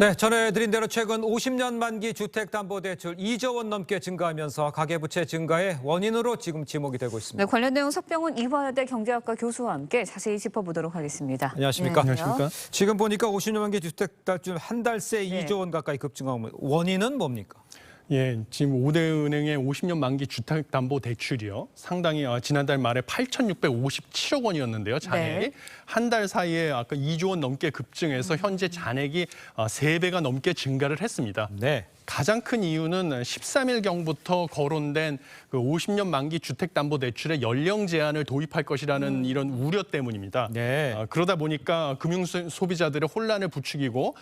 네, 전해드린 대로 최근 50년 만기 주택담보대출 2조 원 넘게 증가하면서 가계부채 증가의 원인으로 지금 지목이 되고 있습니다. 네, 관련 내용 석병훈 이화여대 경제학과 교수와 함께 자세히 짚어보도록 하겠습니다. 안녕하십니까? 네, 안녕하십니까? 지금 보니까 50년 만기 주택대출 한 달 새 2조 원 가까이 급증하고 원인은 뭡니까? 예, 지금 5대 은행의 50년 만기 주택담보대출이요. 상당히 지난달 말에 8,657억 원이었는데요. 잔액이. 네. 한 달 사이에 아까 2조 원 넘게 급증해서 현재 잔액이 3배가 넘게 증가를 했습니다. 네. 가장 큰 이유는 13일경부터 거론된 그 50년 만기 주택담보대출의 연령 제한을 도입할 것이라는 이런 우려 때문입니다. 네. 그러다 보니까 금융 소비자들의 혼란을 부추기고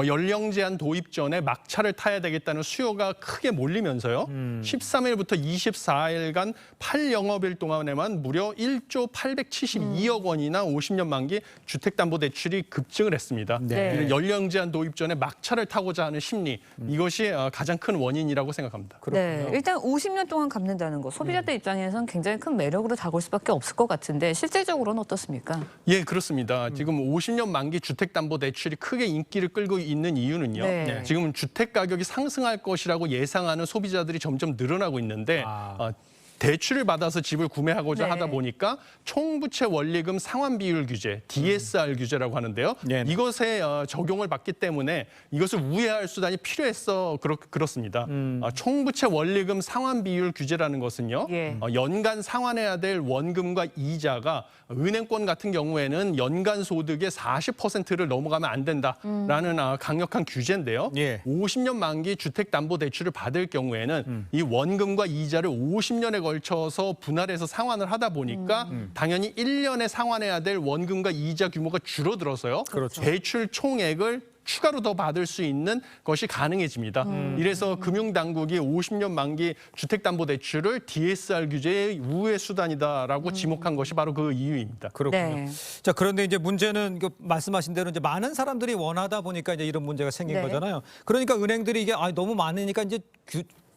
연령 제한 도입 전에 막차를 타야 되겠다는 수요가 크게 몰리면서요. 13일부터 24일간 8영업일 동안에만 무려 1조 872억 원이나 50년 만기 주택담보대출이 급증을 했습니다. 네. 연령 제한 도입 전에 막차를 타고자 하는 심리, 이것이 가장 큰 원인이라고 생각합니다. 네, 일단 50년 동안 갚는다는 거 소비자들 입장에서는 굉장히 큰 매력으로 다가올 수밖에 없을 것 같은데 실제적으로는 어떻습니까? 예, 그렇습니다. 지금 50년 만기 주택담보대출이 크게 인기를 끌고 있는 이유는요. 네. 지금 주택 가격이 상승할 것이라고 예상하는 소비자들이 점점 늘어나고 있는데 대출을 받아서 집을 구매하고자 네. 하다 보니까 총부채 원리금 상환 비율 규제, DSR 규제라고 하는데요. 네네. 이것에 적용을 받기 때문에 이것을 우회할 수단이 필요해서 그렇습니다. 총부채 원리금 상환 비율 규제라는 것은요. 예. 연간 상환해야 될 원금과 이자가 은행권 같은 경우에는 연간 소득의 40%를 넘어가면 안 된다라는 강력한 규제인데요. 예. 50년 만기 주택담보대출을 받을 경우에는 이 원금과 이자를 50년에 걸쳐서 분할해서 상환을 하다 보니까 당연히 1년에 상환해야 될 원금과 이자 규모가 줄어들어서요. 그렇죠. 대출 총액을 추가로 더 받을 수 있는 것이 가능해집니다. 이래서 금융당국이 50년 만기 주택담보대출을 DSR 규제의 우회 수단이다라고 지목한 것이 바로 그 이유입니다. 그렇군요. 네. 자, 그런데 이제 문제는 말씀하신 대로 이제 많은 사람들이 원하다 보니까 이제 이런 문제가 생긴 네. 거잖아요. 그러니까 은행들이 이게 너무 많으니까 이제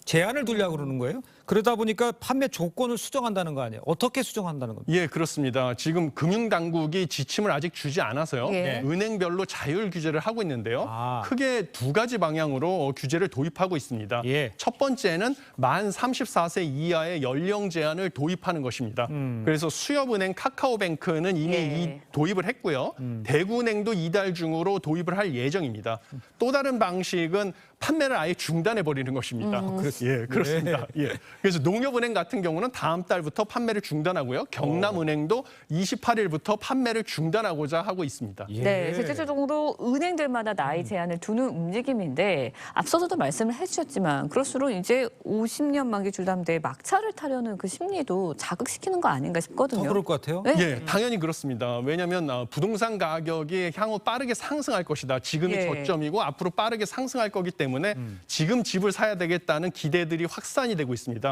제한을 두려고 그러는 거예요. 그러다 보니까 판매 조건을 수정한다는 거 아니에요. 어떻게 수정한다는 겁니까? 예, 그렇습니다. 지금 금융당국이 지침을 아직 주지 않아서요. 예. 은행별로 자율 규제를 하고 있는데요. 아. 크게 두 가지 방향으로 규제를 도입하고 있습니다. 예. 첫 번째는 만 34세 이하의 연령 제한을 도입하는 것입니다. 그래서 수협은행 카카오뱅크는 이미 예. 이 도입을 했고요. 대구은행도 이달 중으로 도입을 할 예정입니다. 또 다른 방식은 판매를 아예 중단해 버리는 것입니다. 예, 그렇습니다. 예. 그래서 농협은행 같은 경우는 다음 달부터 판매를 중단하고요. 경남은행도 28일부터 판매를 중단하고자 하고 있습니다. 예. 네, 실질적으로 은행들마다 나이 제한을 두는 움직임인데 앞서서도 말씀을 해주셨지만 그럴수록 이제 50년 만기 주담대에 막차를 타려는 그 심리도 자극시키는 거 아닌가 싶거든요. 그럴 것 같아요. 네? 예, 당연히 그렇습니다. 왜냐하면 부동산 가격이 향후 빠르게 상승할 것이다. 지금이 예. 저점이고 앞으로 빠르게 상승할 거기 때문에 지금 집을 사야 되겠다는 기대들이 확산이 되고 있습니다.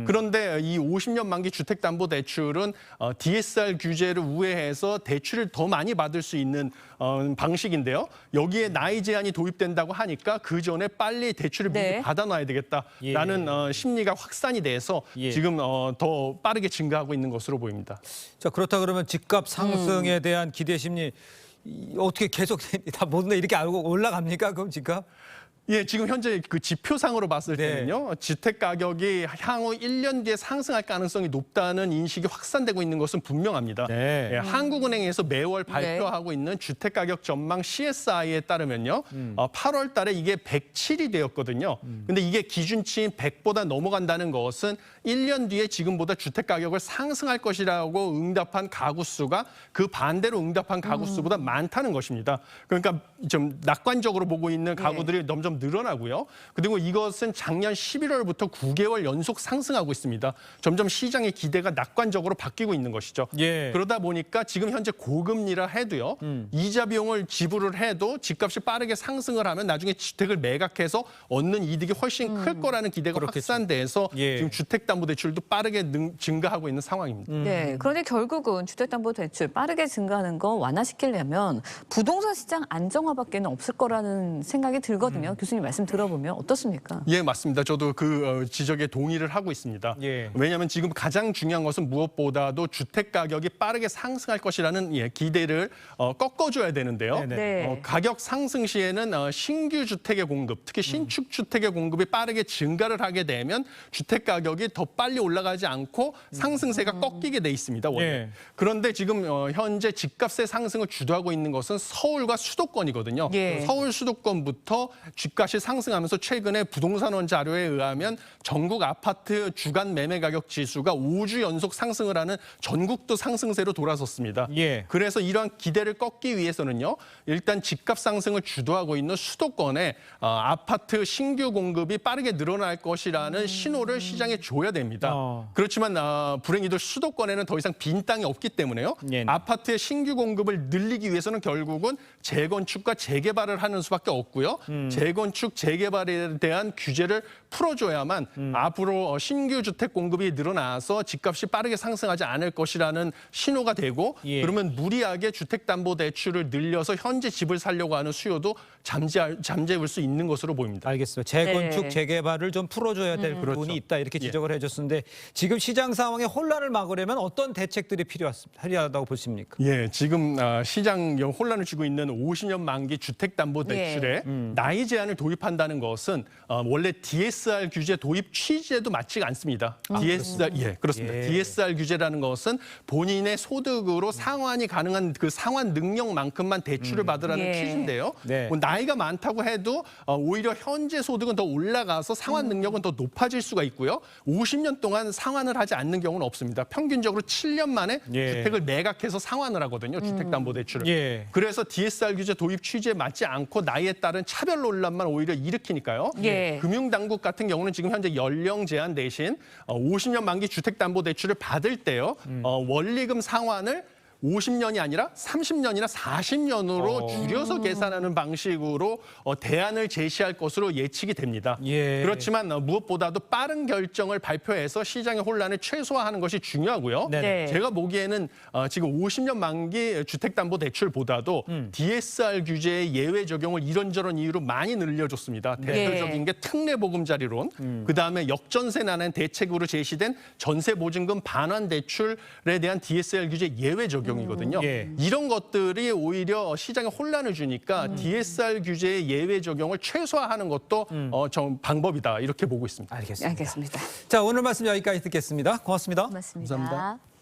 그런데 이 50년 만기 주택담보대출은 DSR 규제를 우회해서 대출을 더 많이 받을 수 있는 방식인데요. 여기에 나이 제한이 도입된다고 하니까 그 전에 빨리 대출을 미리 네. 받아놔야 되겠다라는 심리가 확산이 돼서 예. 지금 더 빠르게 증가하고 있는 것으로 보입니다. 자, 그렇다 그러면 집값 상승에 대한 기대 심리 어떻게 계속 다 모든 게 이렇게 알고 올라갑니까? 그럼 집값? 예, 지금 현재 그 지표상으로 봤을 네. 때는요, 주택 가격이 향후 1년 뒤에 상승할 가능성이 높다는 인식이 확산되고 있는 것은 분명합니다. 네. 예, 한국은행에서 매월 발표하고 있는 주택 가격 전망 CSI에 따르면요, 8월 달에 이게 107이 되었거든요. 근데 이게 기준치인 100보다 넘어간다는 것은 1년 뒤에 지금보다 주택 가격을 상승할 것이라고 응답한 가구 수가 그 반대로 응답한 가구 수보다 많다는 것입니다. 그러니까 좀 낙관적으로 보고 있는 가구들이 점점 늘어나고요. 그리고 이것은 작년 11월부터 9개월 연속 상승하고 있습니다. 점점 시장의 기대가 낙관적으로 바뀌고 있는 것이죠. 예. 그러다 보니까 지금 현재 고금리라 해도요. 이자 비용을 지불을 해도 집값이 빠르게 상승을 하면 나중에 주택을 매각해서 얻는 이득이 훨씬 클 거라는 기대가 그렇겠죠. 확산돼서 예. 지금 주택담보대출도 빠르게 증가하고 있는 상황입니다. 네, 그런데 결국은 주택담보대출 빠르게 증가하는 거 완화시키려면 부동산 시장 안정화밖에는 없을 거라는 생각이 들거든요. 교수님 교수님 말씀 들어보면 어떻습니까? 예, 맞습니다. 저도 그 지적에 동의를 하고 있습니다. 예. 왜냐하면 지금 가장 중요한 것은 무엇보다도 주택 가격이 빠르게 상승할 것이라는 기대를 꺾어줘야 되는데요. 네네. 네. 가격 상승 시에는 신규 주택의 공급, 특히 신축 주택의 공급이 빠르게 증가를 하게 되면 주택 가격이 더 빨리 올라가지 않고 상승세가 꺾이게 돼 있습니다. 원래. 예. 그런데 지금 현재 집값의 상승을 주도하고 있는 것은 서울과 수도권이거든요. 예. 서울 수도권부터 집값이 상승하면서 최근에 부동산원 자료에 의하면 전국 아파트 주간 매매 가격 지수가 5주 연속 상승을 하는 전국도 상승세로 돌아섰습니다. 예. 그래서 이러한 기대를 꺾기 위해서는요. 일단 집값 상승을 주도하고 있는 수도권에 아파트 신규 공급이 빠르게 늘어날 것이라는 신호를 시장에 줘야 됩니다. 그렇지만 불행히도 수도권에는 더 이상 빈 땅이 없기 때문에요. 예. 아파트의 신규 공급을 늘리기 위해서는 결국은 재건축과 재개발을 하는 수밖에 없고요. 재건축, 재개발에 대한 규제를 풀어줘야만 앞으로 신규 주택 공급이 늘어나서 집값이 빠르게 상승하지 않을 것이라는 신호가 되고 예. 그러면 무리하게 주택담보대출을 늘려서 현재 집을 살려고 하는 수요도 잠재울 수 있는 것으로 보입니다. 알겠습니다. 재건축, 네. 재개발을 좀 풀어줘야 될 부분이 있다 이렇게 지적을 해줬는데 지금 시장 상황에 혼란을 막으려면 어떤 대책들이 필요하다고 보십니까? 예, 지금 시장 혼란을 주고 있는 50년 만기 주택담보대출에 나이 제한을 도입한다는 것은 원래 DSR 규제 도입 취지에도 맞지가 않습니다. DSR, 예, 그렇습니다. 예. DSR 규제라는 것은 본인의 소득으로 상환이 가능한 그 상환 능력만큼만 대출을 받으라는 예. 취지인데요. 네. 뭐 나이가 많다고 해도 오히려 현재 소득은 더 올라가서 상환 능력은 더 높아질 수가 있고요. 50년 동안 상환을 하지 않는 경우는 없습니다. 평균적으로 7년 만에 예. 주택을 매각해서 상환을 하거든요. 주택담보대출을. 예. 그래서 DSR 규제 도입 취지에 맞지 않고 나이에 따른 차별 논란만 오히려 일으키니까요. 예. 금융당국 같은 경우는 지금 현재 연령 제한 대신 50년 만기 주택담보대출을 받을 때요. 원리금 상환을 50년이 아니라 30년이나 40년으로 줄여서 계산하는 방식으로 대안을 제시할 것으로 예측이 됩니다. 예. 그렇지만 무엇보다도 빠른 결정을 발표해서 시장의 혼란을 최소화하는 것이 중요하고요. 네. 네. 제가 보기에는 지금 50년 만기 주택담보대출보다도 DSR 규제의 예외 적용을 이런저런 이유로 많이 늘려줬습니다. 대표적인 게 특례보금자리론, 그다음에 역전세 난환 대책으로 제시된 전세보증금 반환 대출에 대한 DSR 규제 예외 적용이거든요. 예. 이런 것들이 오히려 시장에 혼란을 주니까 DSR 규제의 예외 적용을 최소화하는 것도 좀 방법이다 이렇게 보고 있습니다. 알겠습니다. 알겠습니다. 자, 오늘 말씀 여기까지 듣겠습니다. 고맙습니다. 고맙습니다. 감사합니다.